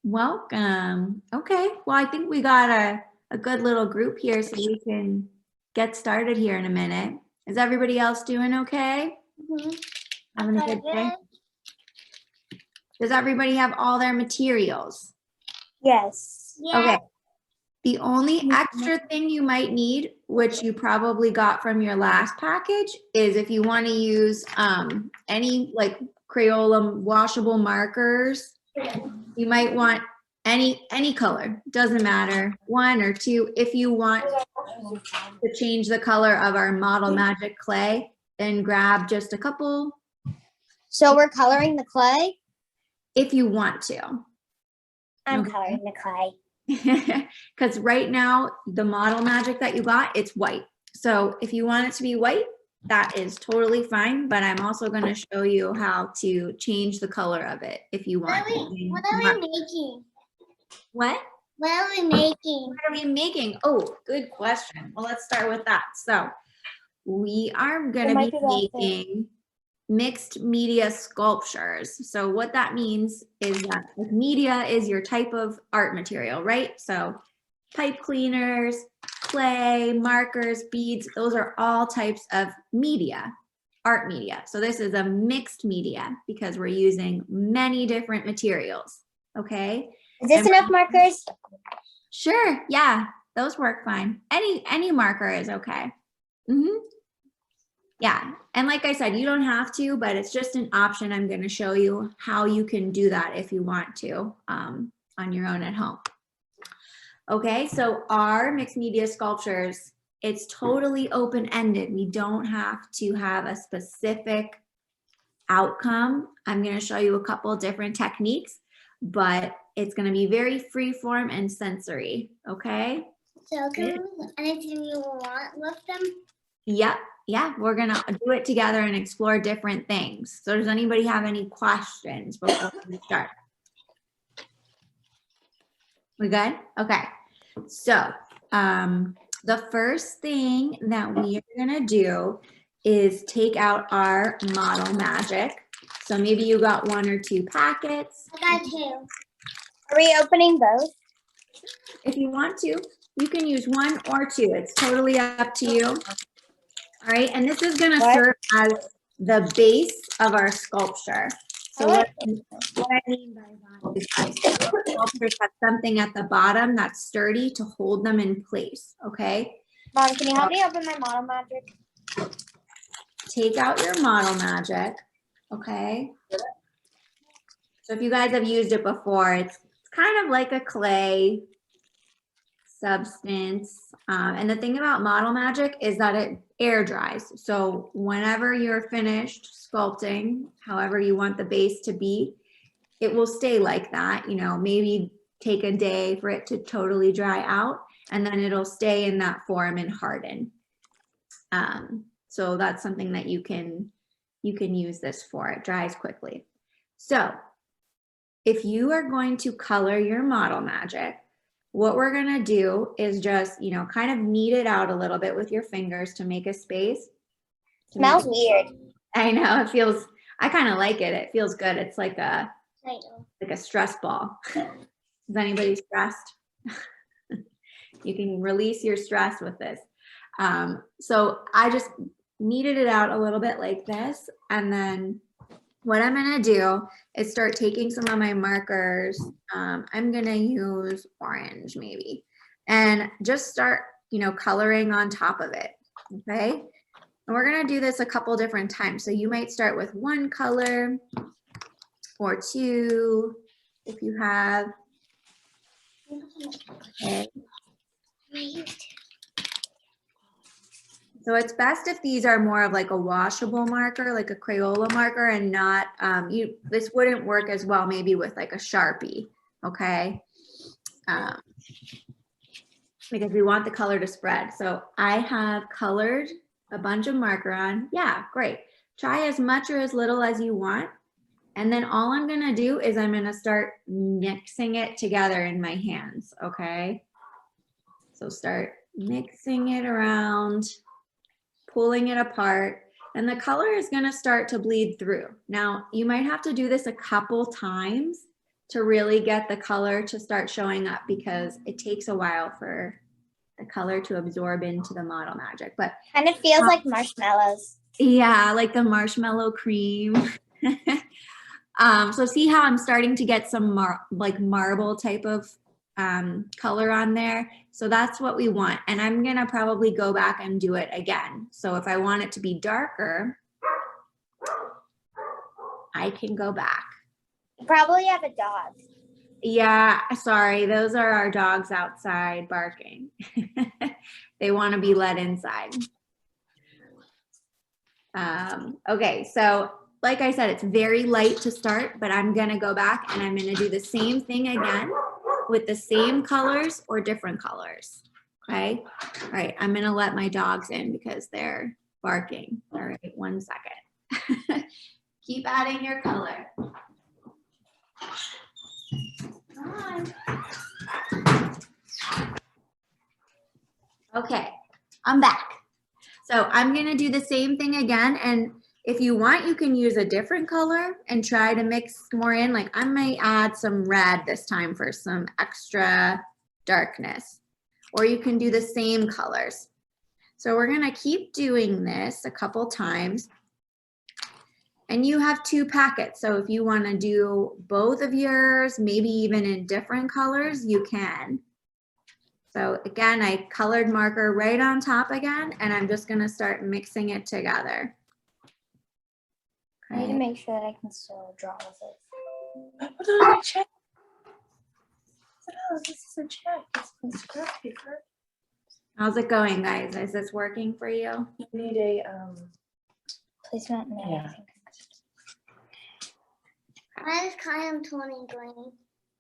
Welcome. Okay, well, I think we got a good little group here so we can get started here in a minute. Is everybody else doing okay? Having a good day? Does everybody have all their materials? Yes. Okay. The only extra thing you might need, which you probably got from your last package, is if you want to use any like Crayola washable markers, you might want any color, doesn't matter, 1 or 2. If you want to change the color of our Model Magic clay, then grab just a couple. So we're coloring the clay? If you want to. I'm coloring the clay. Because right now, the Model Magic that you got, it's white. So if you want it to be white, that is totally fine. But I'm also going to show you how to change the color of it if you want. What are we making? What? What are we making? What are we making? Oh, good question. Well, let's start with that. So we are going to be making mixed media sculptures. So what that means is that media is your type of art material, right? So pipe cleaners, clay, markers, beads, those are all types of media, art media. So this is a mixed media because we're using many different materials, okay? Is this enough markers? Sure, yeah, those work fine. Any marker is okay. Yeah, and like I said, you don't have to, but it's just an option. I'm going to show you how you can do that if you want to on your own at home. Okay, so our mixed media sculptures, it's totally open-ended. We don't have to have a specific outcome. I'm going to show you a couple different techniques, but it's going to be very free-form and sensory, okay? So can we do anything you want with them? Yep. Yeah, we're going to do it together and explore different things. So does anybody have any questions before we start? We good? Okay. So the first thing that we are going to do is take out our Model Magic. So maybe you got 1 or 2 packets. I got 2. Are we opening both? If you want to, you can use 1 or 2. It's totally up to you. All right, and this is going to serve as the base of our sculpture. So what I mean by that is that sculptures have something at the bottom that's sturdy to hold them in place, okay? Mom, can you help me open my Model Magic? Take out your Model Magic, okay? So if you guys have used it before, it's kind of like a clay substance. And the thing about Model Magic is that it air dries. So whenever you're finished sculpting, however you want the base to be, it will stay like that. You know, maybe take a day for it to totally dry out, and then it'll stay in that form and harden. So that's something that you can use this for. It dries quickly. So if you are going to color your Model Magic, what we're going to do is just, you know, kind of knead it out a little bit with your fingers to make a space. Smells weird. I know, it feels, I kind of like it. It feels good. It's like a stress ball. Is anybody stressed? You can release your stress with this. So I just kneaded it out a little bit like this. And then what I'm going to do is start taking some of my markers. I'm going to use orange maybe, and just start, you know, coloring on top of it. Okay. And we're going to do this a couple different times. So you might start with 1 color or 2 if you have. Okay. So it's best if these are more of like a washable marker, like a Crayola marker, and not, this wouldn't work as well maybe with like a Sharpie, okay? Because we want the color to spread. So I have colored a bunch of marker on. Yeah, great. Try as much or as little as you want. And then all I'm gonna do is I'm gonna start mixing it together in my hands, okay? So start mixing it around, pulling it apart, and the color is going to start to bleed through. Now, you might have to do this a couple times to really get the color to start showing up because it takes a while for the color to absorb into the Model Magic. But Kind of feels like marshmallows. yeah, like the marshmallow cream. So see how I'm starting to get some like marble type of color on there. So that's what we want. And I'm gonna probably go back and do it again. So if I want it to be darker, I can go back. You probably have a dog. Yeah, sorry, those are our dogs outside barking. They want to be let inside. Okay, so like I said, it's very light to start, but I'm gonna go back and I'm gonna do the same thing again with the same colors or different colors, okay? All right, I'm gonna let my dogs in because they're barking. All right, 1 second. Keep adding your color. Come on. Okay, I'm back. So I'm gonna do the same thing again, and if you want, you can use a different color and try to mix more in. Like I might add some red this time for some extra darkness, or you can do the same colors. So we're gonna keep doing this a couple times. And you have 2 packets, so if you wanna do both of yours, maybe even in different colors, you can. So again, I colored marker right on top again, and I'm just gonna start mixing it together. I need to make sure that I can still draw with it. Put it on a check. This is a check. It's scrap paper. How's it going, guys? Is this working for you? You need a Placement. No, Yeah. Mine is kind of turning green.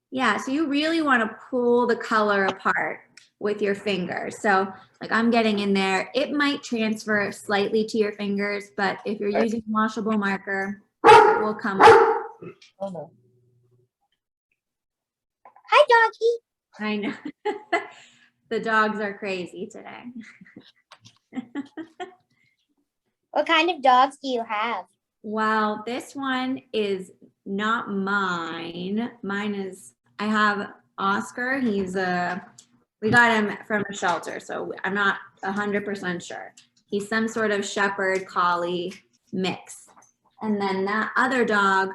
Yeah, so you really want to pull the color apart with your fingers. So like I'm getting in there, it might transfer slightly to your fingers, but if you're using washable marker, it will come up. oh no. Hi, doggy. I know. The dogs are crazy today. What kind of dogs do you have? Well, this one is not mine. Mine is, I have Oscar. We got him from a shelter, so I'm not 100% sure. He's some sort of shepherd collie mix. And then that other dog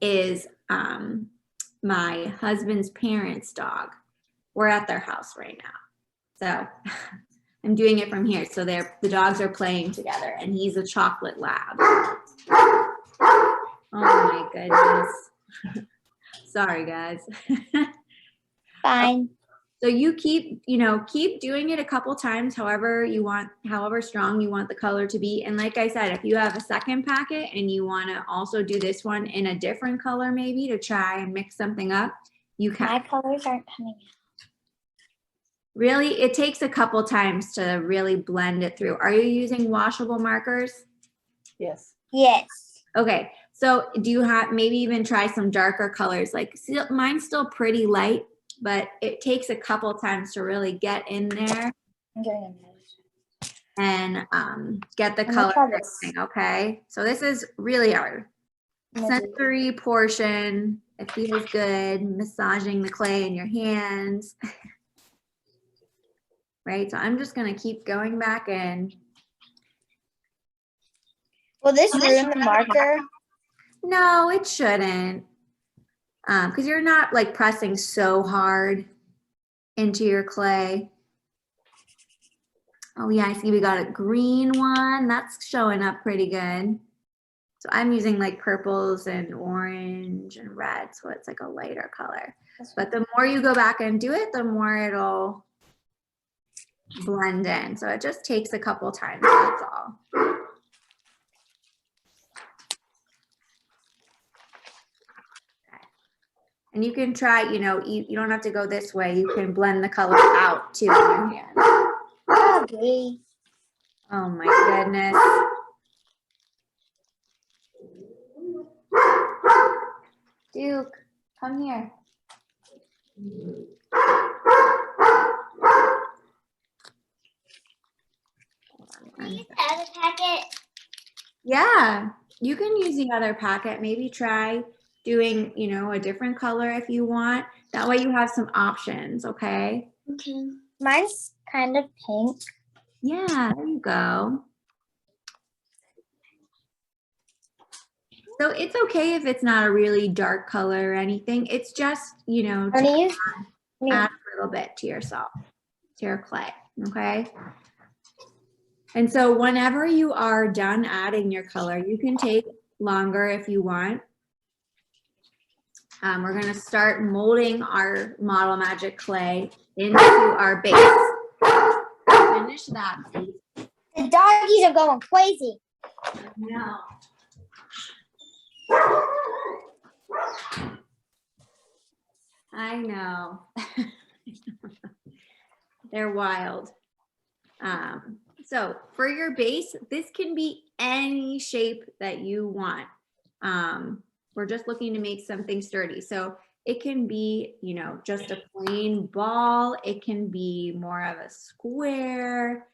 is my husband's parents' dog. We're at their house right now. So I'm doing it from here. So the dogs are playing together, and he's a chocolate lab. Oh my goodness. Sorry, guys. Fine. So you keep doing it a couple times, however strong you want the color to be. And like I said, if you have a second packet and you want to also do this one in a different color, maybe to try and mix something up, you can. My colors aren't coming out. Really, it takes a couple times to really blend it through. Are you using washable markers? Yes. Yes. Okay, so do you have maybe even try some darker colors? Like mine's still pretty light, but it takes a couple times to really get in there I'm getting a and get the I'm color gonna try this. mixing, okay? So this is really our sensory portion. It feels good, massaging the clay in your hands. Right, so I'm just gonna keep going back in. Will this ruin the marker? No, it shouldn't. Because you're not like pressing so hard into your clay. Oh yeah, I see we got a green one. That's showing up pretty good. So I'm using like purples and orange and red, so it's like a lighter color. But the more you go back and do it, the more it'll blend in. So it just takes a couple times, that's all. And you can try, you don't have to go this way. You can blend the color out too in your hand. Okay. Oh my goodness. Duke, come here. Can you use the other packet? Yeah, you can use the other packet. Maybe try doing, you know, a different color if you want. That way you have some options, okay? Okay. Mine's kind of pink. Yeah, there you go. So it's okay if it's not a really dark color or anything. It's just, you know, I'm to gonna use add a little bit to your salt, to your clay, okay? And so whenever you are done adding your color, you can take longer if you want. We're gonna start molding our Model Magic clay into our base. Finish that, please. the doggies are going crazy. No. I know. They're wild. So for your base, this can be any shape that you want. We're just looking to make something sturdy. So it can be, you know, just a plain ball. It can be more of a square,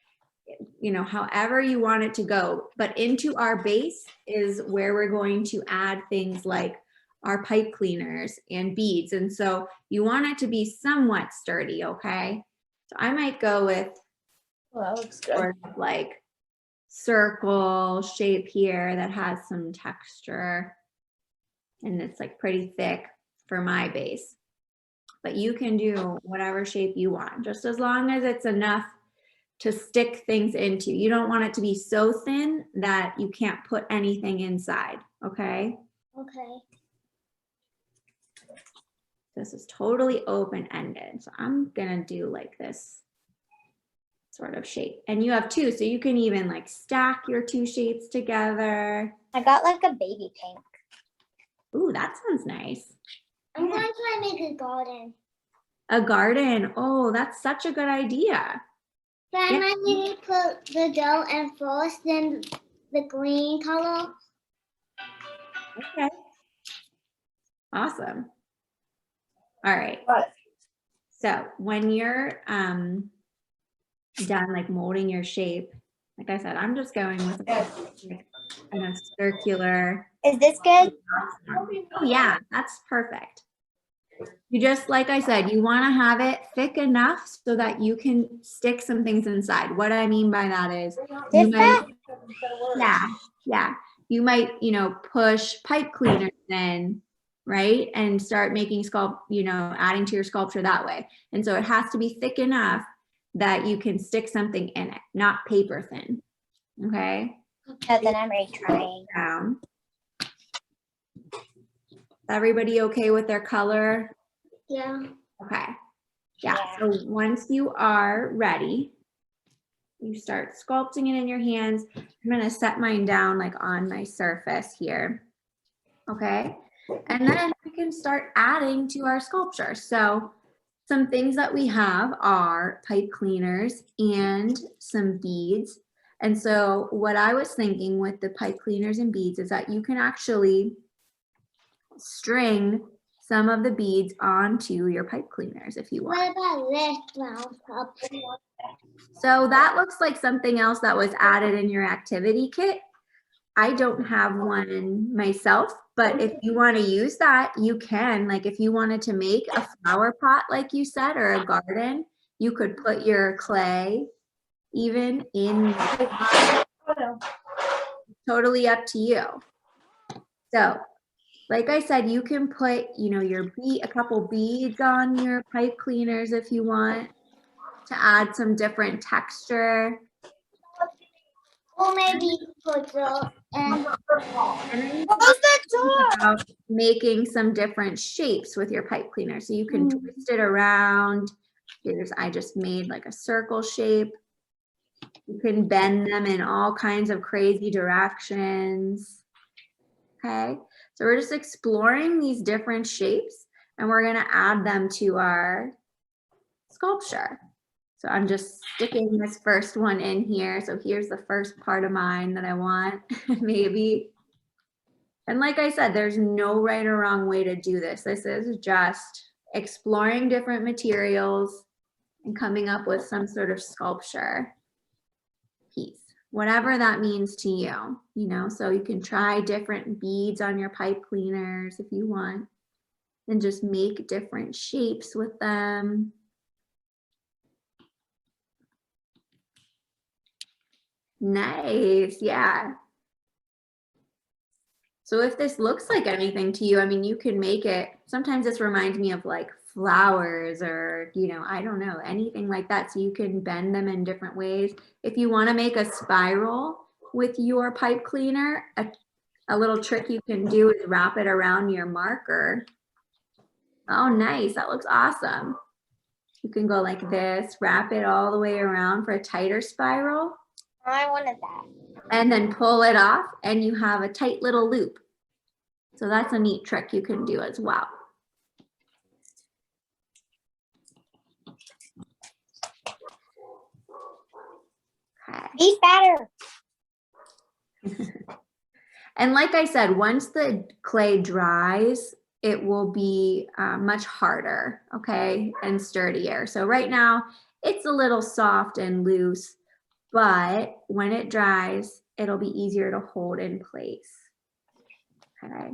you know, however you want it to go. But into our base is where we're going to add things like our pipe cleaners and beads. And so you want it to be somewhat sturdy, okay? So I might go with Well, that looks good. sort of like circle shape here that has some texture. And it's like pretty thick for my base. But you can do whatever shape you want, just as long as it's enough to stick things into. You don't want it to be so thin that you can't put anything inside, okay? Okay. This is totally open-ended. So I'm gonna do like this sort of shape. And you have two, so you can even like stack your two shapes together. I got like a baby pink. Ooh, that sounds nice. I'm going to try to make a garden. A garden, oh, that's such a good idea. Then Yeah. I need to put the dough in first, then the green color. Okay. Awesome. All right. Got it. So when you're done like molding your shape, like I said, I'm just going with a kind of circular. Is this good? Oh yeah, that's perfect. You just, like I said, you want to have it thick enough so that you can stick some things inside. What I mean by that is you This might, that? yeah, you might, you know, push pipe cleaners in, right? And start making adding to your sculpture that way. And so it has to be thick enough that you can stick something in it, not paper thin. Okay. Okay, then I'm retrying. Down. Everybody okay with their color? Yeah. Okay. Yeah. So once you are ready, you start sculpting it in your hands. I'm going to set mine down like on my surface here. Okay. And then we can start adding to our sculpture. So some things that we have are pipe cleaners and some beads. And so what I was thinking with the pipe cleaners and beads is that you can actually string some of the beads onto your pipe cleaners if you want. What about this brown cup? So that looks like something else that was added in your activity kit. I don't have one myself, but if you want to use that, you can. Like if you wanted to make a flower pot, like you said, or a garden, you could put your clay even in. Totally up to you. So, like I said, you can put, you know, a couple beads on your pipe cleaners if you want to add some different texture. Or maybe put the and And close the door. about making some different shapes with your pipe cleaner. So you can twist it around. I just made like a circle shape. You can bend them in all kinds of crazy directions. Okay, so we're just exploring these different shapes and we're gonna add them to our sculpture. So I'm just sticking this first one in here. So here's the first part of mine that I want, maybe. And like I said, there's no right or wrong way to do this. This is just exploring different materials and coming up with some sort of sculpture piece. whatever that means to you, you know, so you can try different beads on your pipe cleaners if you want, and just make different shapes with them. Nice, yeah. So if this looks like anything to you, I mean, you can make it. Sometimes this reminds me of like flowers or, you know, I don't know, anything like that. So you can bend them in different ways. If you want to make a spiral with your pipe cleaner, a little trick you can do is wrap it around your marker. Oh, nice. That looks awesome. You can go like this, wrap it all the way around for a tighter spiral. I wanted that. And then pull it off and you have a tight little loop. So that's a neat trick you can do as well. Okay. He's better. And like I said, once the clay dries, it will be much harder, okay, and sturdier. So right now it's a little soft and loose, but when it dries, it'll be easier to hold in place. Okay,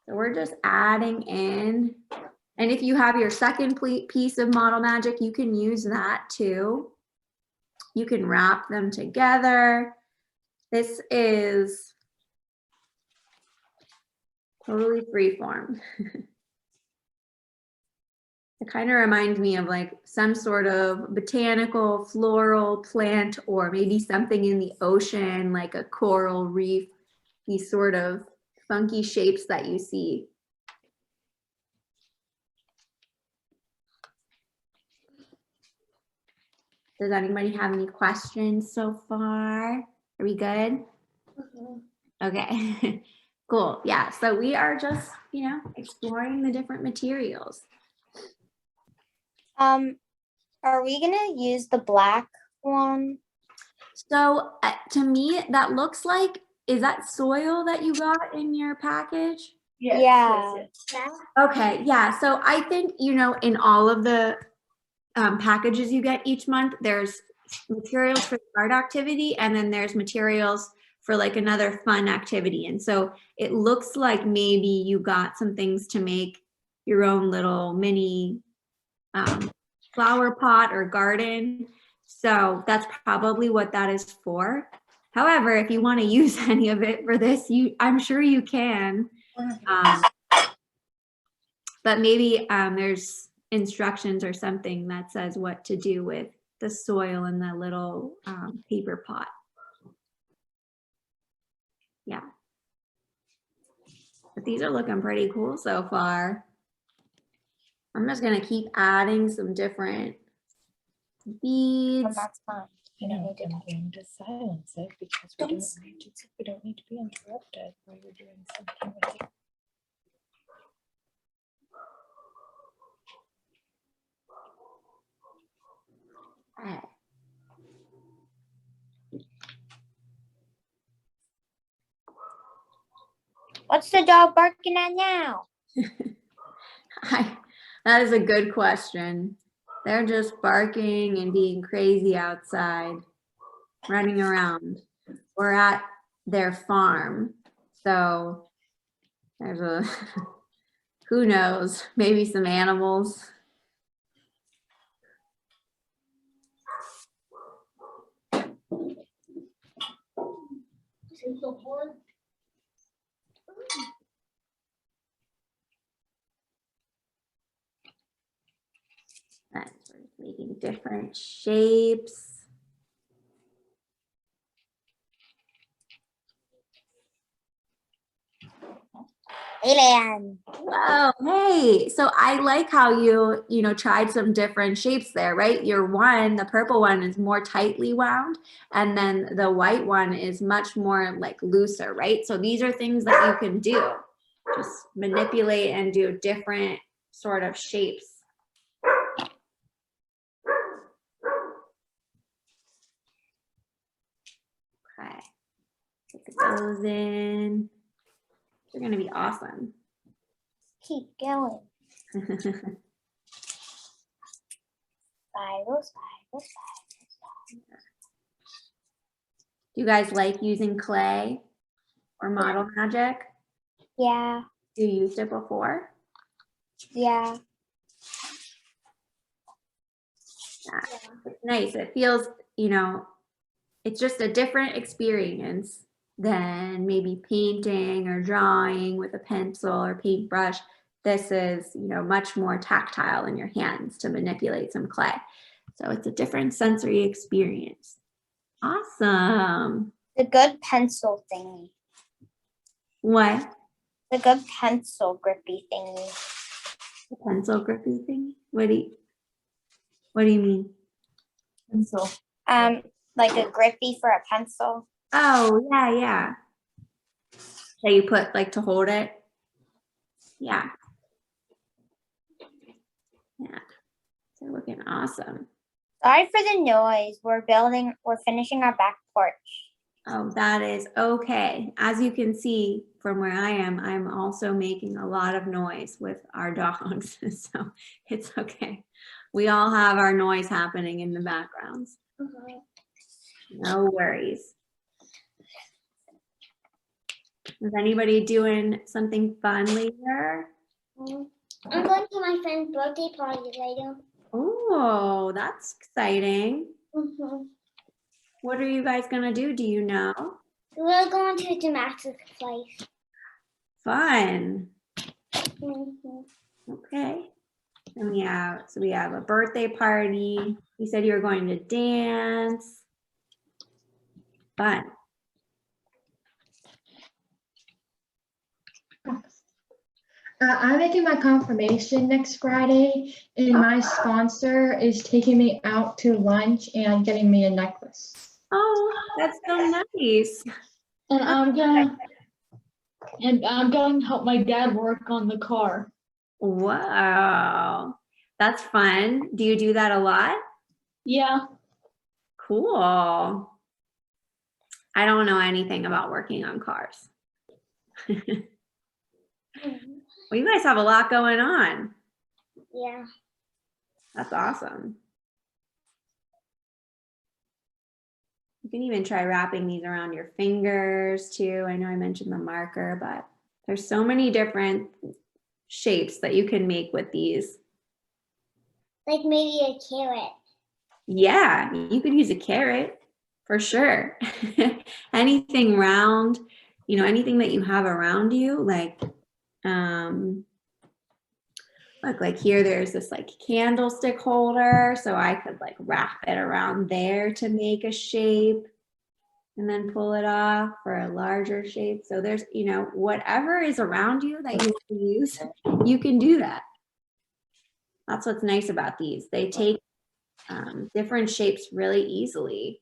so we're just adding in. And if you have your second piece of Model Magic, you can use that too. You can wrap them together. This is totally freeform. It kind of reminds me of like some sort of botanical floral plant, or maybe something in the ocean, like a coral reef, these sort of funky shapes that you see. Does anybody have any questions so far? Are we good? Okay, cool. Yeah, so we are just, you know, exploring the different materials. Are we gonna use the black one? So to me, that looks like, is that soil that you got in your package? Yes, Yeah. yes, yes. Okay, yeah. So I think, you know, in all of the packages you get each month, there's materials for the art activity, and then there's materials for like another fun activity. And so it looks like maybe you got some things to make your own little mini flower pot or garden. So that's probably what that is for. However, if you want to use any of it for this, I'm sure you can. But maybe there's instructions or something that says what to do with the soil in the little paper pot. Yeah. But these are looking pretty cool so far. I'm just gonna keep adding some different beads. That's fine. I know, I'm going to silence it because we don't need to be interrupted while you're doing something with it. Okay. What's the dog barking at now? That is a good question. They're just barking and being crazy outside, running around. We're at their farm, so there's a, who knows, maybe some animals. And sort of making different shapes. Alien. Oh, hey. So I like how you know, tried some different shapes there, right? Your one, the purple one is more tightly wound, and then the white one is much more like looser, right? So these are things that you can do. Just manipulate and do different sort of shapes. Okay. Stick those in. They're gonna be awesome. Keep going. Spiral, spiral, spiral. Do you guys like using clay or model magic? Yeah. You used it before? Yeah. It's nice. It feels, you know, it's just a different experience than maybe painting or drawing with a pencil or paintbrush. This is, you know, much more tactile in your hands to manipulate some clay. So it's a different sensory experience. Awesome. The good pencil thingy. What? The good pencil grippy thingy. The pencil grippy thing? What do you mean? Pencil. Like a grippy for a pencil. Oh, yeah. That you put like to hold it? Yeah. Yeah. They're looking awesome. Sorry for the noise. We're finishing our back porch. Oh, that is okay. As you can see from where I am, I'm also making a lot of noise with our dogs. So it's okay. We all have our noise happening in the backgrounds. No worries. Is anybody doing something fun later? I'm going to my friend's birthday party later. Oh, that's exciting. What are you guys gonna do? Do you know? We're going to a gymnastics place. Fun. Okay. And we have a birthday party. You said you were going to dance. Fun. I'm making my confirmation next Friday, and my sponsor is taking me out to lunch and getting me a necklace. Oh, that's so nice. And I'm going to help my dad work on the car. Wow. That's fun. Do you do that a lot? Yeah. Cool. I don't know anything about working on cars. Well, you guys have a lot going on. Yeah. That's awesome. You can even try wrapping these around your fingers too. I know I mentioned the marker, but there's so many different shapes that you can make with these. Like maybe a carrot. Yeah, you could use a carrot for sure. Anything round, you know, anything that you have around you, look, like here, there's this like candlestick holder. So I could like wrap it around there to make a shape and then pull it off for a larger shape. So there's, you know, whatever is around you that you can use, you can do that. That's what's nice about these. They take different shapes really easily.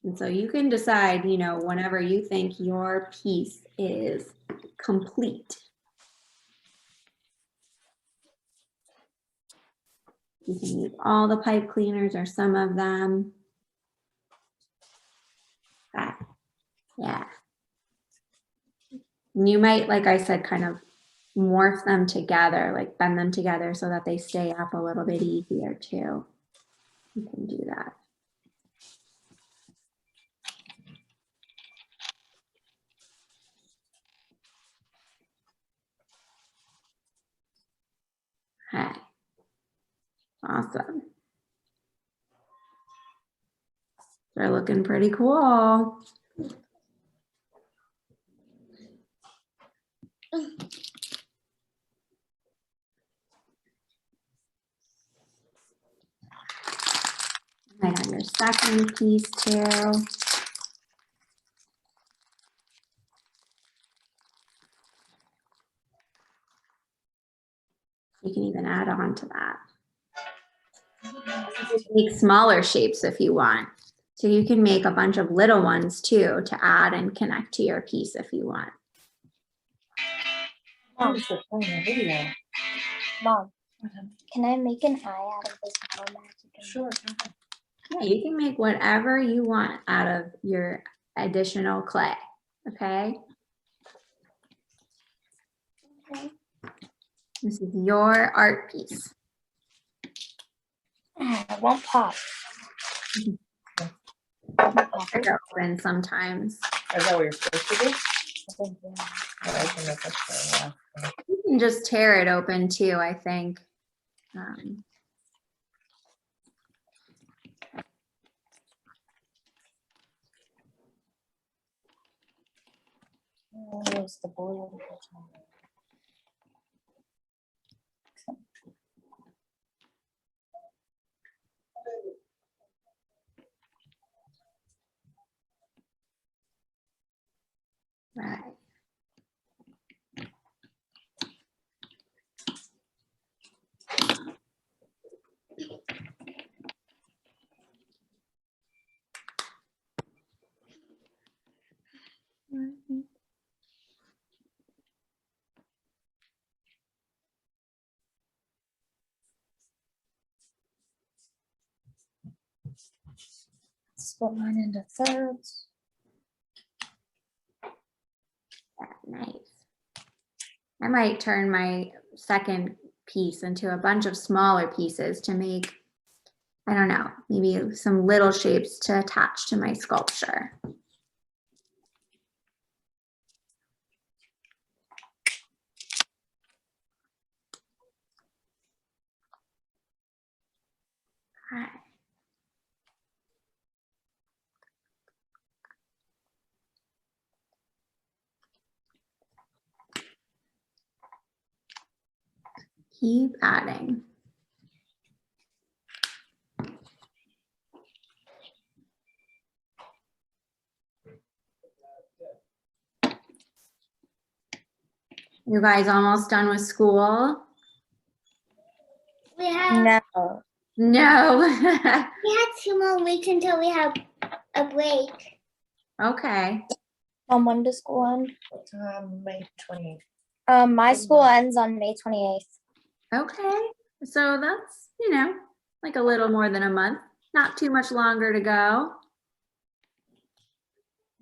And so you can decide, you know, whenever you think your piece is complete. You can use all the pipe cleaners or some of them. Yeah. And you might, like I said, kind of morph them together, like bend them together so that they stay up a little bit easier too. You can do that. Okay. Awesome. They're looking pretty cool. Might have your second piece too. You can even add on to that. Make smaller shapes if you want. So you can make a bunch of little ones too to add and connect to your piece if you want. Mom, video. Mom, can I make an eye out of this model magic? Sure. Yeah, you can make whatever you want out of your additional clay, okay? Okay. This is your art piece. It won't pop. They're open sometimes. Is that what you're supposed to do? I think, yeah. I can look up there, yeah. You can just tear it open too, I think. Use the blue. Right. Split mine into thirds. Nice. I might turn my second piece into a bunch of smaller pieces to make, I don't know, maybe some little shapes to attach to my sculpture. Hi. Keep adding. You guys almost done with school? We have No. we had 2 more weeks until we have a break. Okay. When does school end? May 20th. My school ends on May 28th. Okay. So that's, you know, like a little more than a month. Not too much longer to go.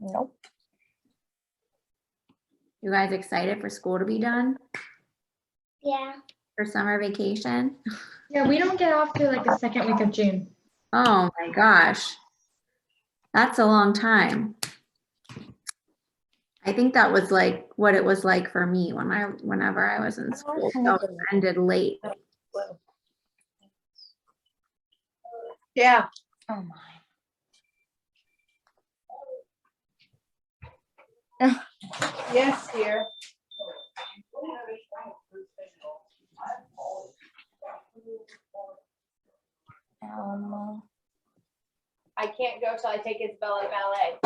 Nope. You guys excited for school to be done? Yeah. For summer vacation? Yeah, we don't get off to like the second week of June. Oh my gosh. That's a long time. I think that was like what it was like for me whenever I was in school. So it ended late. Yeah. Oh my. Yes, dear. I can't go till I take Isabella to ballet.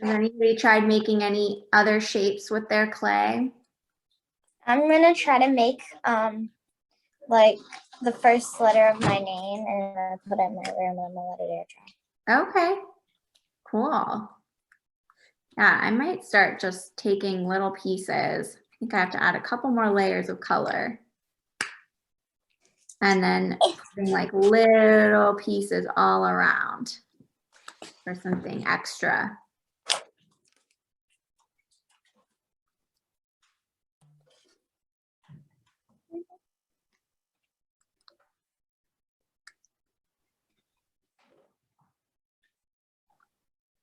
Has anybody tried making any other shapes with their clay? I'm gonna try to make like the first letter of my name and I'm gonna put it in my room and I'm gonna let it air dry. Okay, cool. Yeah, I might start just taking little pieces. I think I have to add a couple more layers of color. And then putting like little pieces all around for something extra.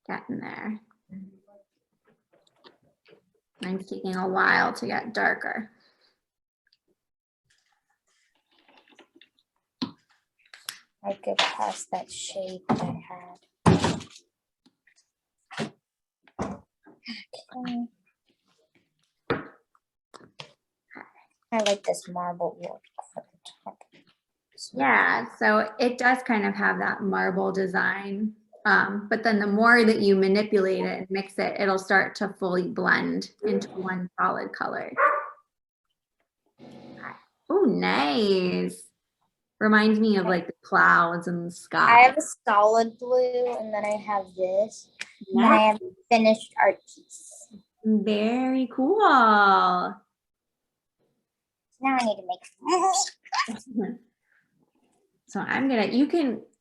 Getting there. Mine's taking a while to get darker. I get past that shape I had. Okay. I like this marble look for the top. Yeah, so it does kind of have that marble design. But then the more that you manipulate it and mix it, it'll start to fully blend into one solid color. Oh, nice. Reminds me of like the clouds and the sky. I have a solid blue and then I have this. And then I have a finished art piece. Very cool. Now I need to make So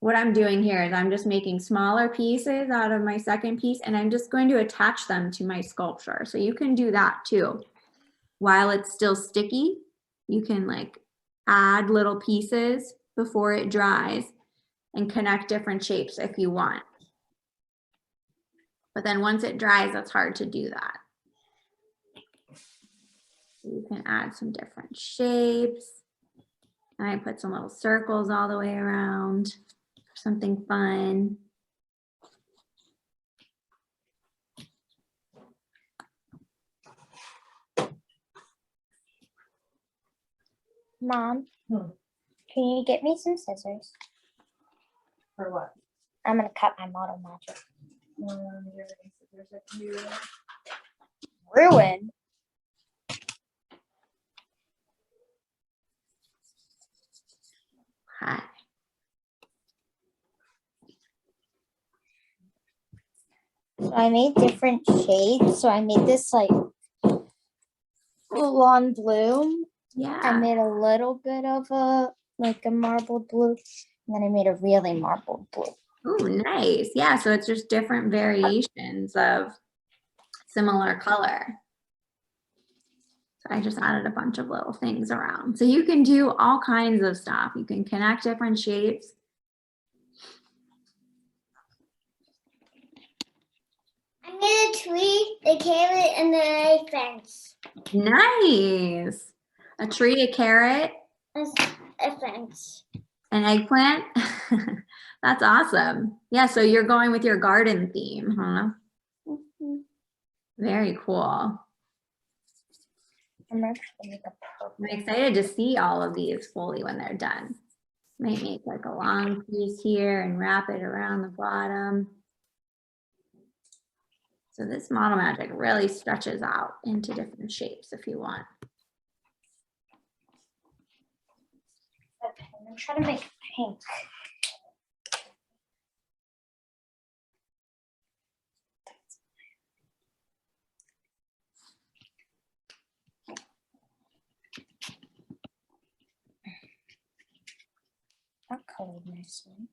what I'm doing here is I'm just making smaller pieces out of my second piece and I'm just going to attach them to my sculpture. So you can do that too while it's still sticky, you can like add little pieces before it dries and connect different shapes if you want. But then once it dries, it's hard to do that. You can add some different shapes. And I put some little circles all the way around for something fun. Mom, can you get me some scissors? For what? I'm gonna cut my model magic. Ruin. Hi. So I made different shades. So I made this like full-on blue. I Yeah. made a little bit of a like a marbled blue, and then I made a really marbled blue. Oh, nice. Yeah, so it's just different variations of similar color. So I just added a bunch of little things around. So you can do all kinds of stuff. You can connect different shapes. I made a tree, a carrot, and a fence. Nice. A tree, a carrot, A fence. an eggplant. That's awesome. Yeah, so you're going with your garden theme, huh? Mhm. Very cool. I'm actually gonna make a purple. I'm excited to see all of these fully when they're done. Might make like a long piece here and wrap it around the bottom. So this model magic really stretches out into different shapes if you want. Okay, I'm gonna try to make pink. That colored nicely.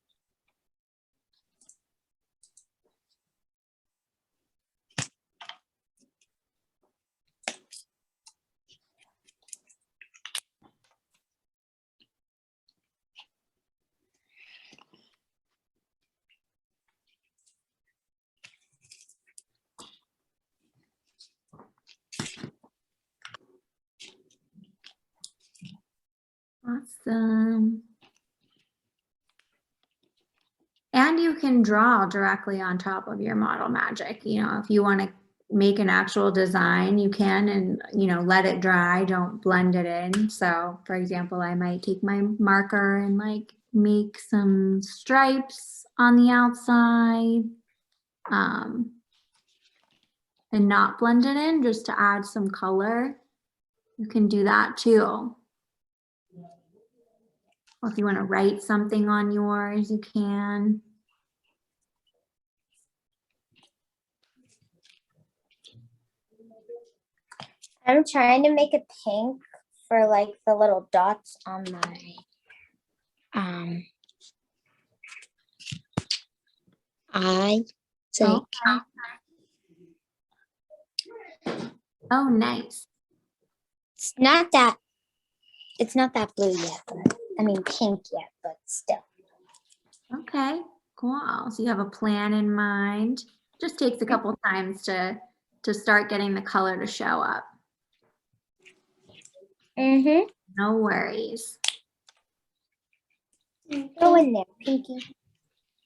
Awesome. And you can draw directly on top of your model magic. You know, if you want to make an actual design, you can, and, you know, let it dry, don't blend it in. So for example, I might take my marker and like make some stripes on the outside, and not blend it in, just to add some color. You can do that too. Or if you want to write something on yours, you can. I'm trying to make a pink for like the little dots on my eye. So Oh, nice. it's not that blue yet, but I mean pink yet, but still. Okay, cool. So you have a plan in mind. Just takes a couple times to start getting the color to show up. Mm-hmm. No worries. Go in there, Pinky.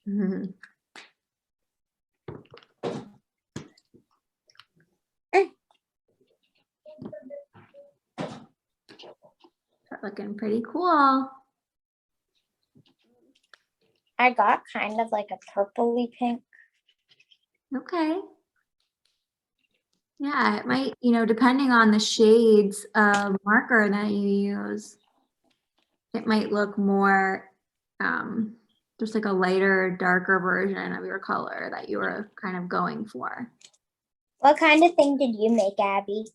Mhm. Looking pretty cool. I got kind of like a purpley pink. Okay. Yeah, it might, you know, depending on the shades of marker that you use, it might look more just like a lighter, darker version of your color that you were kind of going for. What kind of thing did you make, Abby?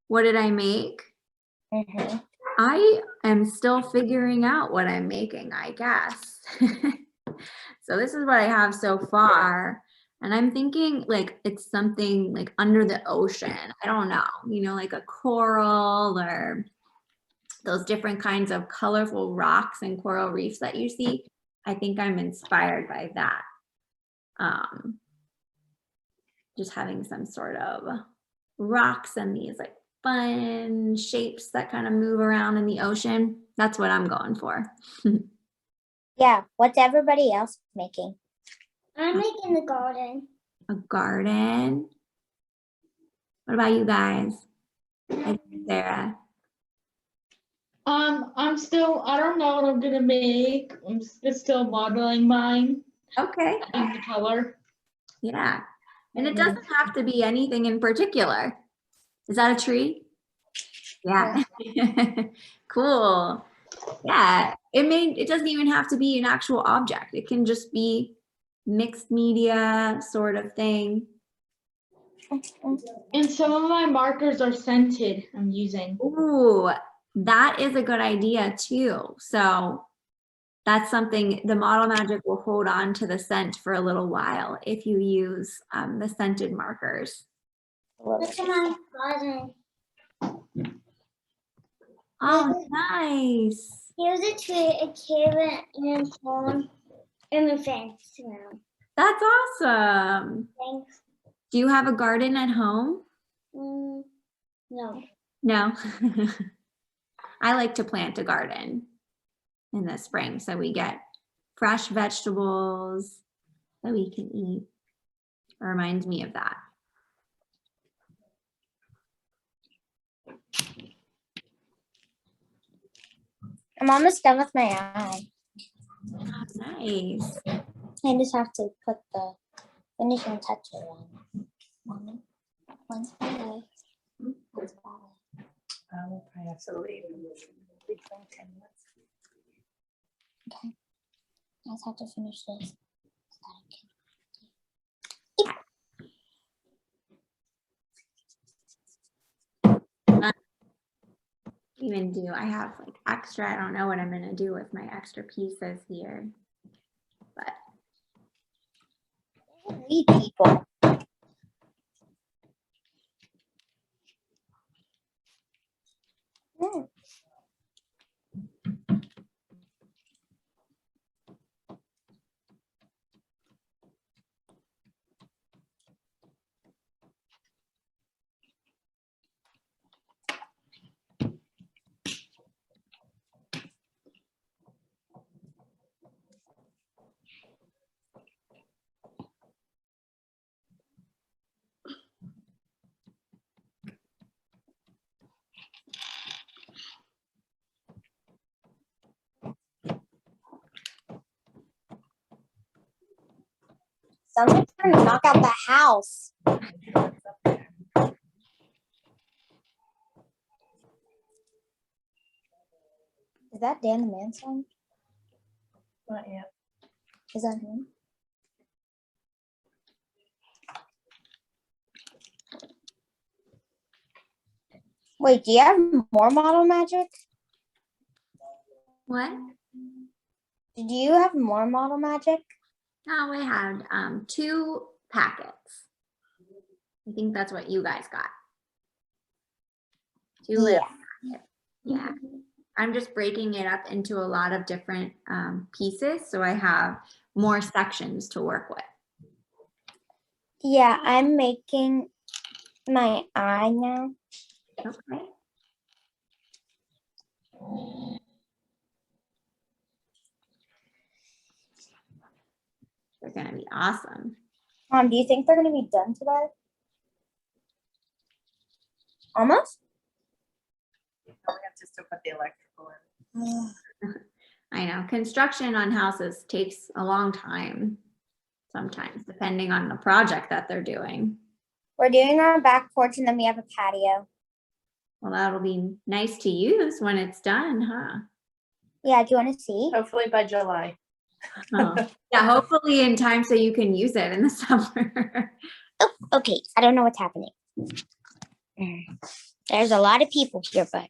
What did I make? Mm-hmm. I am still figuring out what I'm making, I guess. So this is what I have so far. And I'm thinking like it's something like under the ocean. I don't know, like a coral or those different kinds of colorful rocks and coral reefs that you see. I think I'm inspired by that. Just having some sort of rocks and these like fun shapes that kind of move around in the ocean. That's what I'm going for. Yeah, what's everybody else making? I'm making the garden. A garden. What about you guys? Sarah? I don't know what I'm gonna make. I'm still modeling mine Okay. in the color. Yeah. And it doesn't have to be anything in particular. Is that a tree? Yeah. Cool. Yeah. It doesn't even have to be an actual object. It can just be mixed media sort of thing. And some of my markers are scented I'm using. Ooh, that is a good idea too. So that's something the Model Magic will hold on to the scent for a little while if you use the scented markers. Look at my garden. Oh, nice. Here's a tree, a carrot, and a pond, and a fence around. That's awesome. Thanks. Do you have a garden at home? No. No. I like to plant a garden in the spring so we get fresh vegetables that we can eat. It reminds me of that. I'm almost done with my eye. Oh, nice. I just have to put the finishing touches on. One's ballet. One's ballet. We'll probably have to leave. Leave for 10 minutes. Okay. I just have to finish this. I have like extra, I don't know what I'm gonna do with my extra pieces here, but Read people. Someone's trying to knock out the house. Is that Dan the Man song? Not yet. Is that him? Wait, do you have more model magic? what? Do you have more model magic? Now I had 2 packets. I think that's what you guys got. 2 little packets. Yeah. I'm just breaking it up into a lot of different pieces, so I have more sections to work with. Yeah, I'm making my eye now. Okay. They're gonna be awesome. Mom, do you think they're gonna be done today? Almost? We have to still put the electrical in. I know construction on houses takes a long time sometimes, depending on the project that they're doing. We're doing our back porch and then we have a patio. Well, that'll be nice to use when it's done, huh? Yeah, do you want to see? Hopefully by July. Oh. Yeah, hopefully in time so you can use it in the summer. Oh, okay. I don't know what's happening. There's a lot of people here, but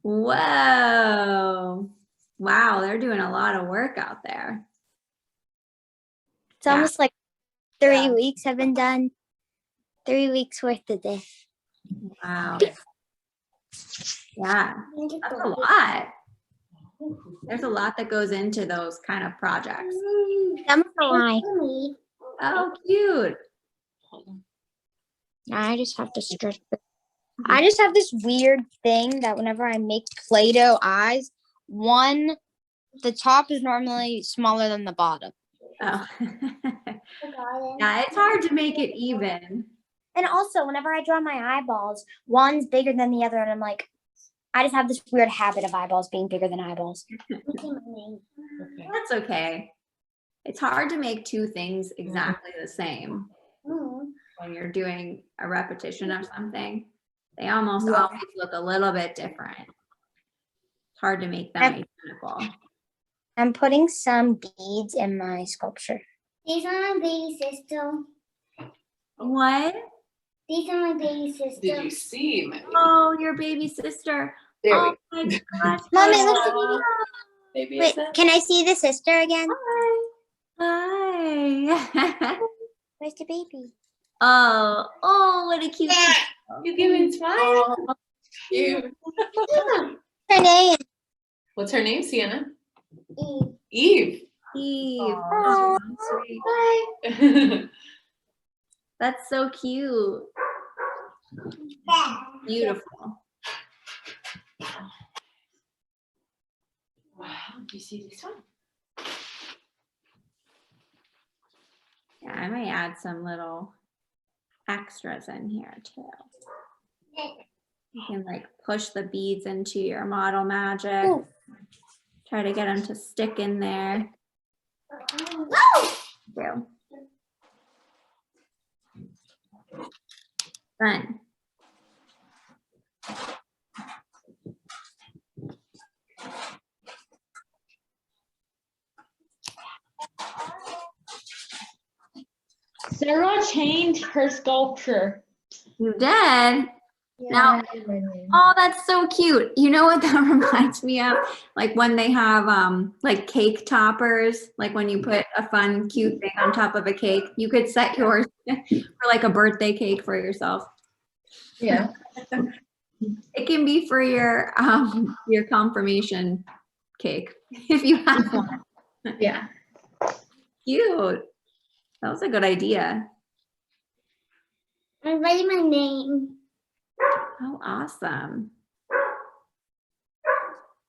Whoa. Wow, they're doing a lot of work out there. It's almost like 3 weeks have been done. 3 weeks worth of this. Wow. Yeah, that's a lot. There's a lot that goes into those kind of projects. I'm a lie. Oh, cute. I just have to stretch. I just have this weird thing that whenever I make Play-Doh eyes, the top is normally smaller than the bottom. Oh. Yeah, it's hard to make it even. And also, whenever I draw my eyeballs, one's bigger than the other, and I'm like, I just have this weird habit of eyeballs being bigger than eyeballs. That's okay. It's hard to make two things exactly the same when you're doing a repetition of something. They almost always look a little bit different. It's hard to make them identical. I'm putting some beads in my sculpture. These are my baby sister. What? These are my baby sister. Did you see my Oh, your baby sister. There Oh my gosh. Mommy, look baby? Wait, can I see the sister again? Hi. Where's the baby? Oh, what a cute. You giving smile? Cute. Her name. What's her name, Sienna? Eve. Eve. Eve. Oh. Sweet. That's so cute. Beautiful. Wow, do you see this one? Yeah, I might add some little extras in here too. You can like push the beads into your model magic. Ooh. Try to get them to stick in there. Yeah. Done. Sarah changed her sculpture. You did? Now, oh, that's so cute. You know what that reminds me of? Like when they have like cake toppers, like when you put a fun, cute thing on top of a cake, you could set yours for like a birthday cake for yourself. Yeah. It can be for your confirmation cake if you have one. Yeah. Cute. That was a good idea. I'm writing my name. Oh, awesome.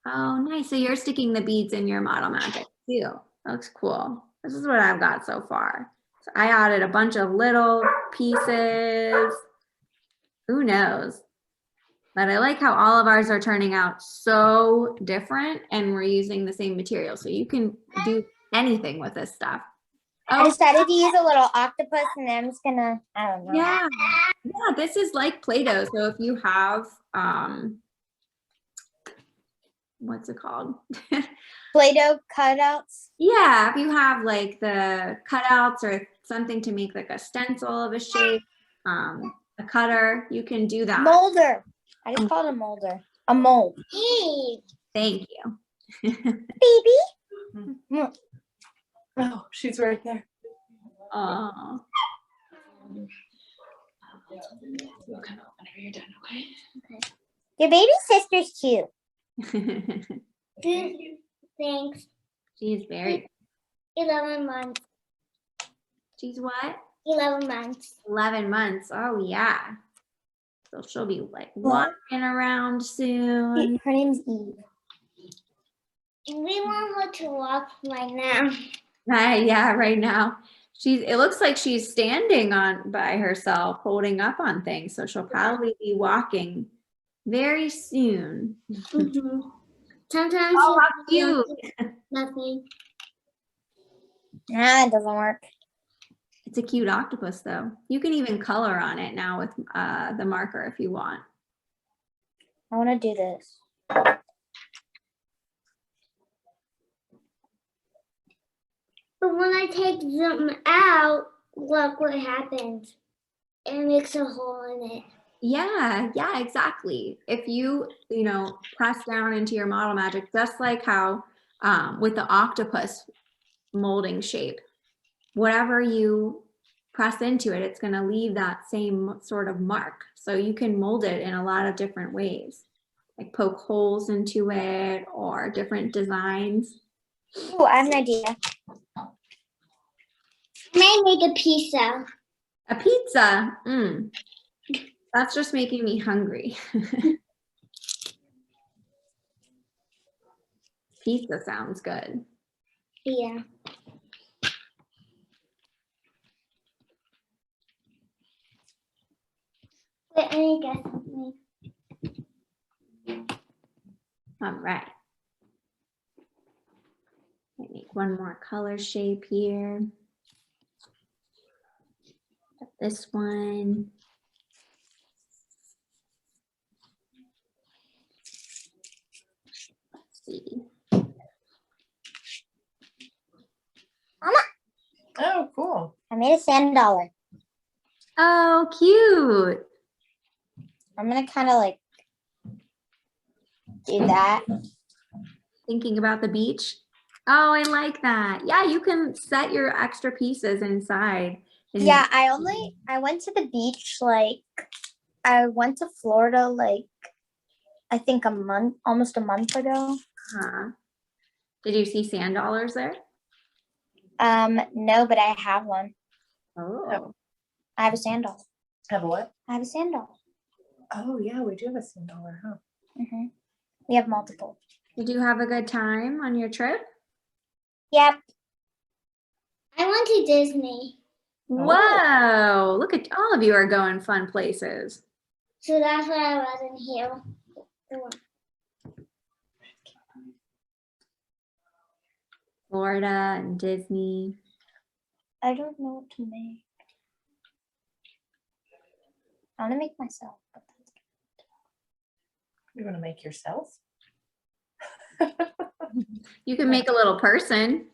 Oh, nice. So you're sticking the beads in your model magic too. That looks cool. This is what I've got so far. So I added a bunch of little pieces. Who knows? But I like how all of ours are turning out so different and we're using the same material. So you can do anything with this stuff. I decided to use a little octopus, and then I'm just gonna, I don't know. Yeah. Yeah, this is like Play-Doh. So if you have, what's it called? Play-Doh cutouts. Yeah, if you have like the cutouts or something to make like a stencil of a shape, a cutter, you can do that. Molder. I just called it a molder. A mold. Eve. Thank you. Baby. Oh, she's right there. Oh, We'll come out whenever you're done, okay? Your baby sister's cute. Thanks. she's very, 11 months. she's what? 11 months. 11 months. Oh, yeah. So she'll be like walking around soon. Her name's Eve. We want her to walk right now. Yeah, right now. It looks like she's standing by herself, holding up on things. So she'll probably be walking very soon. Sometimes Oh, how she cute. nothing. Nah, it doesn't work. It's a cute octopus though. You can even color on it now with the marker if you want. I want to do this. But when I take them out, look what happens. It makes a hole in it. Yeah, exactly. If you press down into your model magic, just like how with the octopus molding shape, whatever you press into it, it's going to leave that same sort of mark. So you can mold it in a lot of different ways, like poke holes into it or different designs. Oh, I have an idea. May make a pizza. A pizza. That's just making me hungry. Pizza sounds good. Yeah. Wait, I need to get something. All right. Let me make one more color shape here. This one. Let's see. Oh, cool. I made a sand dollar. Oh, cute. I'm gonna kind of like do that. Thinking about the beach. Oh, I like that. Yeah, you can set your extra pieces inside. Yeah, I went to the beach like I went to Florida like I think almost a month ago. Huh. Did you see sand dollars there? No, but I have one. Oh. I have a sand doll. Have a what? I have a sand doll. Oh, yeah, we do have a $100, huh? We have multiple. Did you have a good time on your trip? Yep. I went to Disney, Whoa, look at all of you are going fun places. so that's why I wasn't here. Florida and Disney. I don't know what to make. I want to make myself. But You want to make yourself? You can make a little person.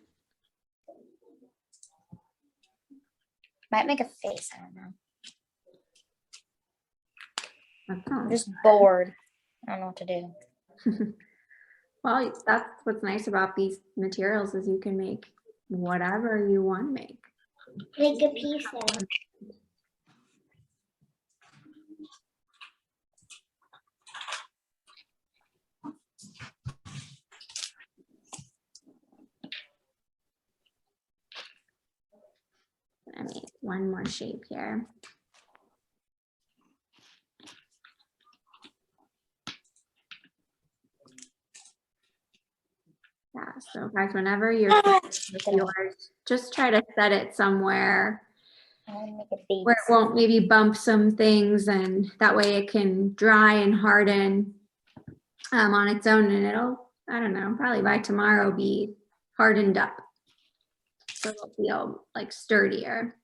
might make a face. I don't know. I'm Oh. just bored. I don't know what to do. Well, that's what's nice about these materials is you can make whatever you want to make. Make a pizza. I made one more shape here. Yeah, so guys, whenever you're yours, just try to set it somewhere I want to make a face. where it won't maybe bump some things, and that way it can dry and harden on its own, and it'll, I don't know, probably by tomorrow be hardened up. So it'll feel like sturdier.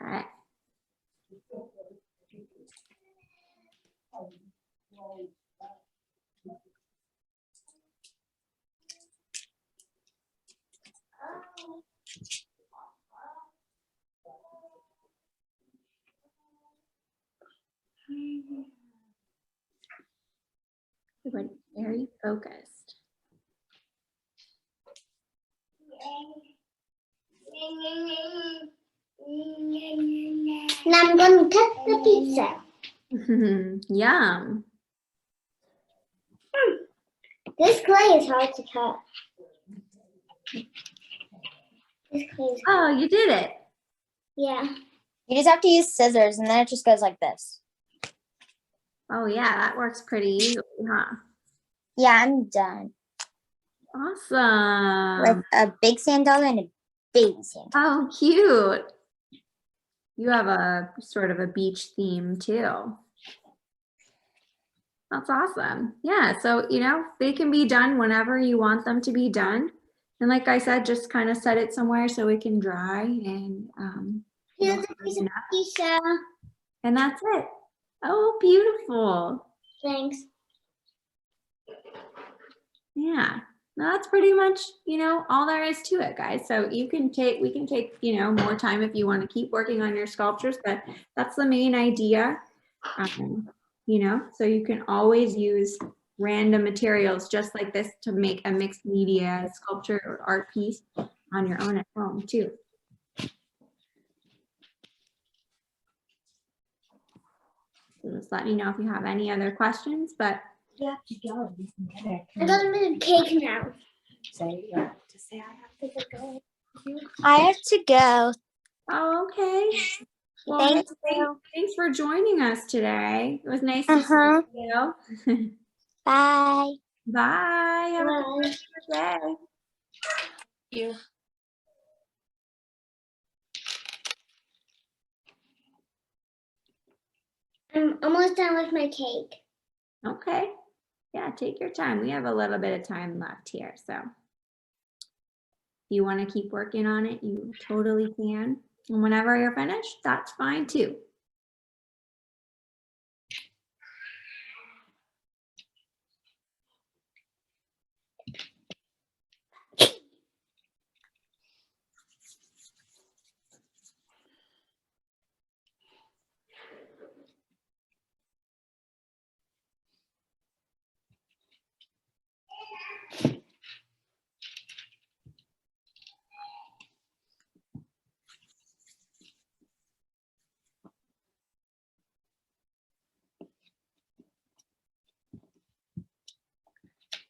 Okay. Everybody very focused. Now I'm going to cut the pizza. Yum. This clay is hard to cut. This clay is Oh, you did it. yeah. You just have to use scissors and then it just goes like this. Oh yeah, that works pretty easily, huh? Yeah, I'm done. Awesome. With a big sand dollar and a baby sand dollar. Oh, cute. You have a sort of a beach theme too. That's awesome. Yeah, so, you know, they can be done whenever you want them to be done. And like I said, just kind of set it somewhere so it can dry and Here's a piece of pizza. and that's it. Oh, beautiful. Thanks. Yeah, no, that's pretty much, all there is to it, guys. So we can take, more time if you want to keep working on your sculptures, but that's the main idea. So you can always use random materials just like this to make a mixed media sculpture or art piece on your own at home too. So just let me know if you have any other questions, but You have to go. You can get it. I gotta make a cake now. Say, you have to say, I have to go. I have to go. oh, okay. Well, Thank hey, you. thanks for joining us today. It was nice to Uh-huh. see you. Bye. Bye. Have a Bye. good day. You. I'm almost done with my cake. Okay. Yeah, take your time. We have a little bit of time left here. So if you want to keep working on it, you totally can. And whenever you're finished, that's fine too.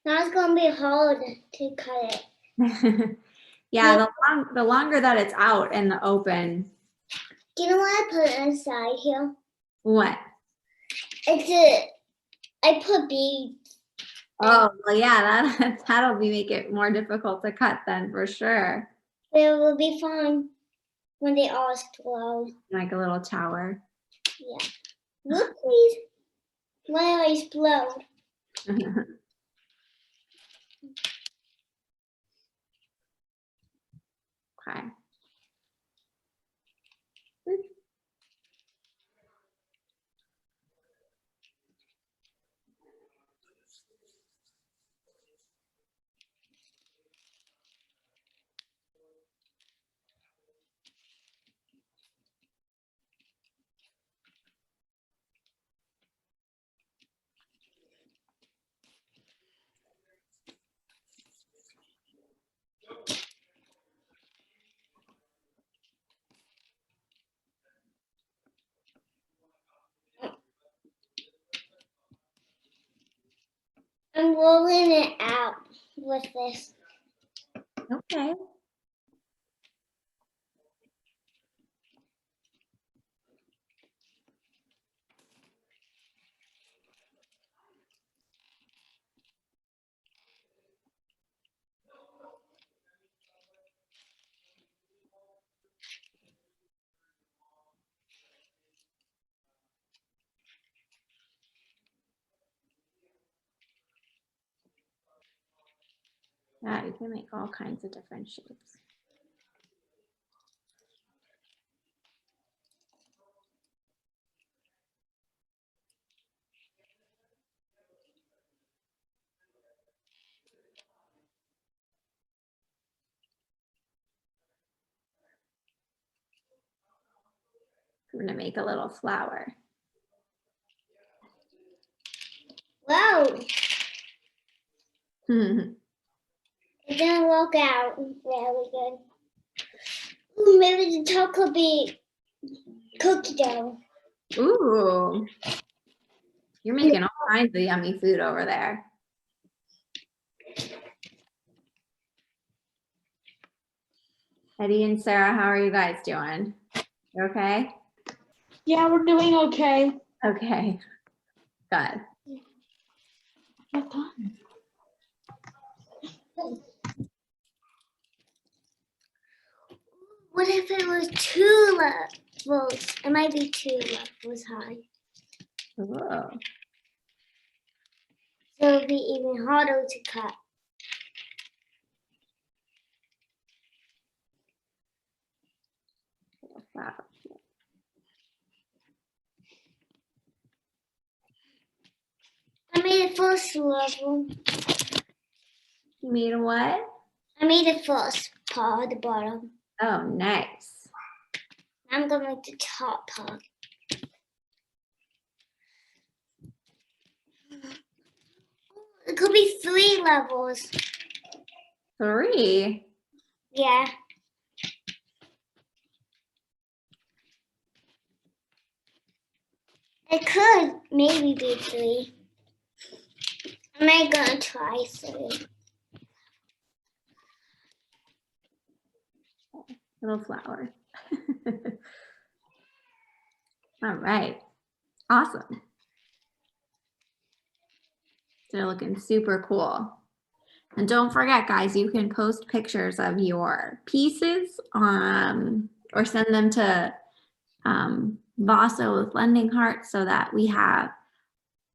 Now it's gonna be hard to cut it. Yeah, the longer that it's out in the open. Do you know what I put inside here? What? I put beads. Oh, well, yeah, that'll make it more difficult to cut then for sure. But it will be fun when they all explode. Like a little tower. Yeah. Look, please. When I explode. Okay. I'm rolling it out with this. Okay. Yeah, you can make all kinds of different shapes. I'm gonna make a little flower. Whoa. It didn't work out really good. Ooh, maybe the top could be cookie dough. Ooh. You're making all kinds of yummy food over there. Eddie and Sarah, how are you guys doing? You okay? Yeah, we're doing okay. Okay. Good. What time? What if it was 2 levels? It might be 2 levels high. Whoa. So it'll be even harder to cut. Wow. I made the first level. You made a what? I made the first part, the bottom. Oh, nice. I'm gonna make the top part. It could be 3 levels. 3. Yeah. It could maybe be 3. I'm not gonna try 3. Little flower. All right. Awesome. They're looking super cool. And don't forget, guys, you can post pictures of your pieces or send them to Vaso with Lending Hearts so that we have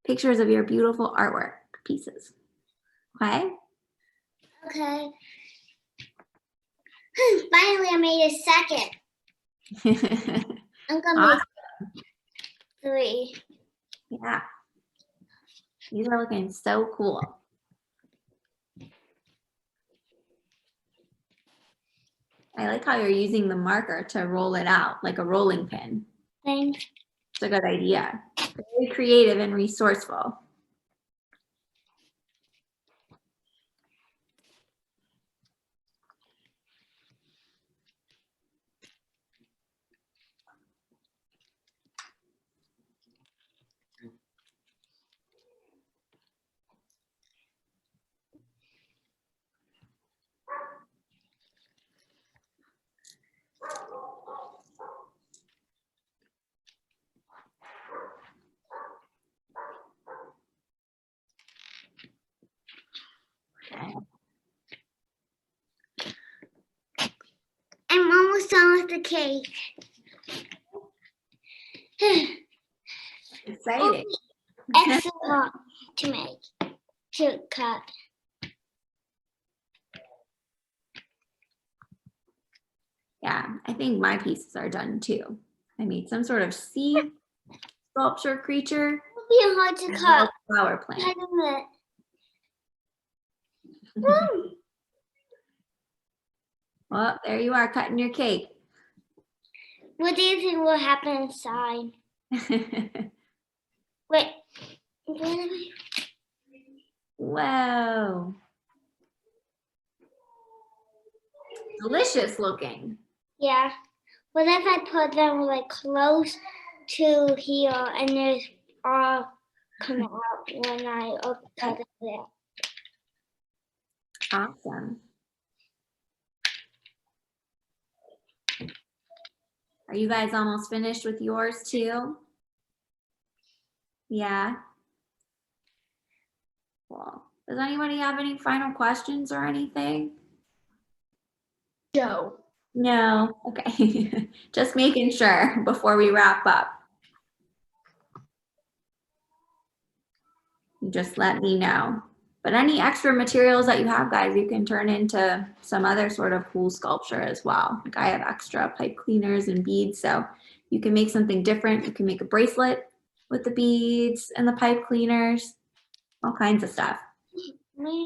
pictures of your beautiful artwork pieces. Okay? Okay. Finally, I made a second. I'm gonna make 3. Yeah. These are looking so cool. I like how you're using the marker to roll it out like a rolling pin. Thanks. It's a good idea. Very creative and resourceful. I'm almost done with the cake. Exciting. Extra hard to make. To cut. Yeah, I think my pieces are done too. I made some sort of sea sculpture creature. It'll be hard to and a cut. little flower plant. Cut it. Well, there you are cutting your cake. What do you think will happen inside? Wait. Whoa. Delicious looking. Yeah. What if I put them like close to here and there's all come out when I cut it there? Awesome. Are you guys almost finished with yours too? Yeah. Cool. Does anybody have any final questions or anything? Joe. No. Okay. Just making sure before we wrap up. Just let me know. But any extra materials that you have, guys, you can turn into some other sort of cool sculpture as well. Like I have extra pipe cleaners and beads, so you can make something different. You can make a bracelet with the beads and the pipe cleaners, all kinds of stuff. Boy.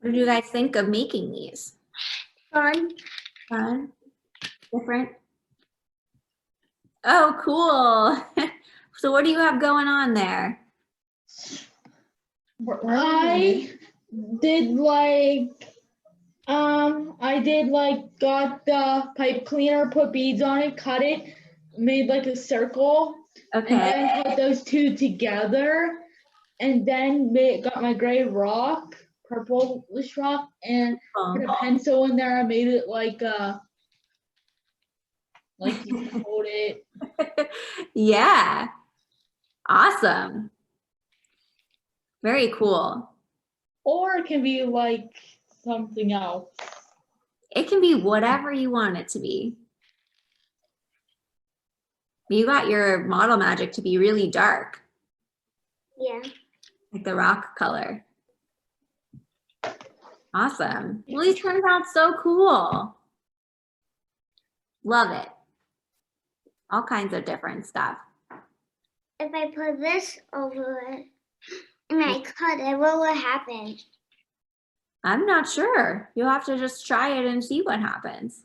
What did you guys think of making these? Fun. Fun? Different? Oh, cool. So what do you have going on there? I did got the pipe cleaner, put beads on it, cut it, made like a circle, and Okay. then put those two together, and then got my gray rock, purplish rock, and put a pencil in there. I made it like you hold it. Yeah. Awesome. Very cool. Or it can be like something else. It can be whatever you want it to be. You got your model magic to be really dark, Yeah. like the rock color. Awesome. Well, these turned out so cool. Love it. All kinds of different stuff. If I put this over it and I cut it, what will happen? I'm not sure. You'll have to just try it and see what happens.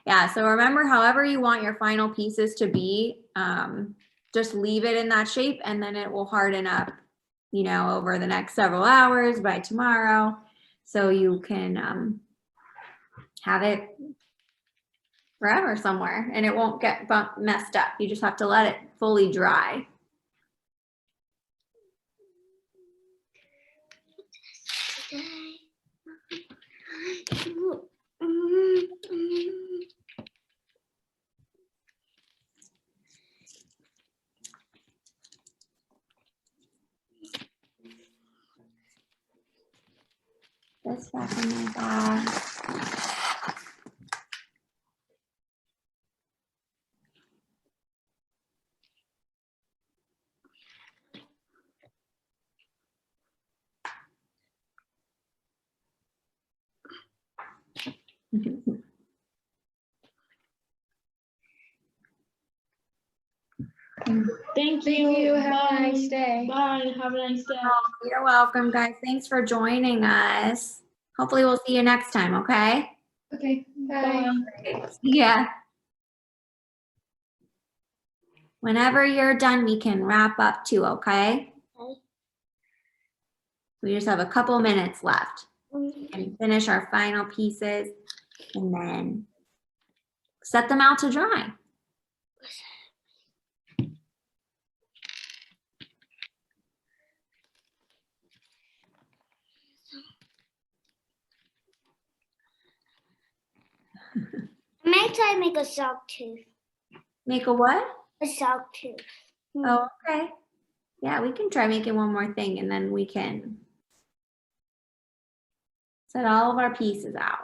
Yeah, so remember, however you want your final pieces to be, just leave it in that shape and then it will harden up, you know, over the next several hours by tomorrow. So you can have it forever somewhere and it won't get messed up. You just have to let it fully dry. This back in my bag. Thank Thank you. Have a nice day. Bye. Have a nice day. You're welcome, guys. Thanks for joining us. Hopefully we'll see you next time, okay? Okay, bye. Yeah. Whenever you're done, we can wrap up too, okay? Okay. We just have a couple minutes left. We can finish our final pieces and then set them out to dry. I might try to make a sock tooth. Make a what? A sock tooth. Oh, okay. Yeah, we can try making one more thing and then we can set all of our pieces out.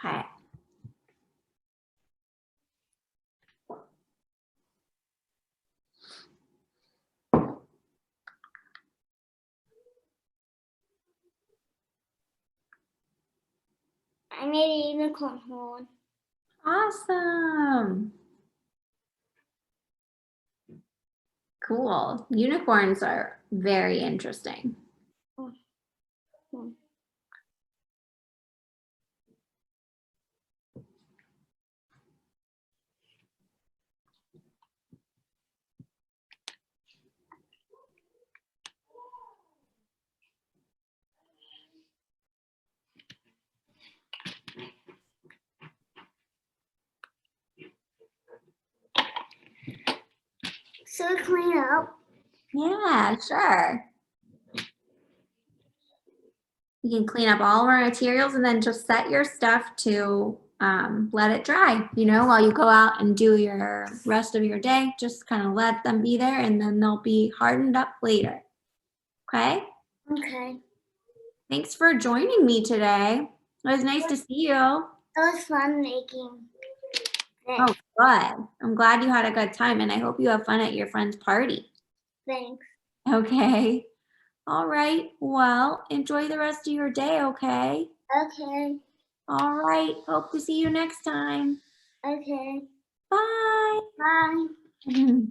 Okay. I made a unicorn horn. Awesome. Cool. Unicorns are very interesting. So clean up. Yeah, sure. You can clean up all of our materials and then just set your stuff to let it dry, you know, while you go out and do your rest of your day. Just kind of let them be there and then they'll be hardened up later. Okay? Okay. Thanks for joining me today. It was nice to see you. It was fun making this. Oh, good. I'm glad you had a good time and I hope you have fun at your friend's party. Thanks. Okay. All right. Well, enjoy the rest of your day, okay? Okay. All right. Hope to see you next time. Okay. Bye. Bye.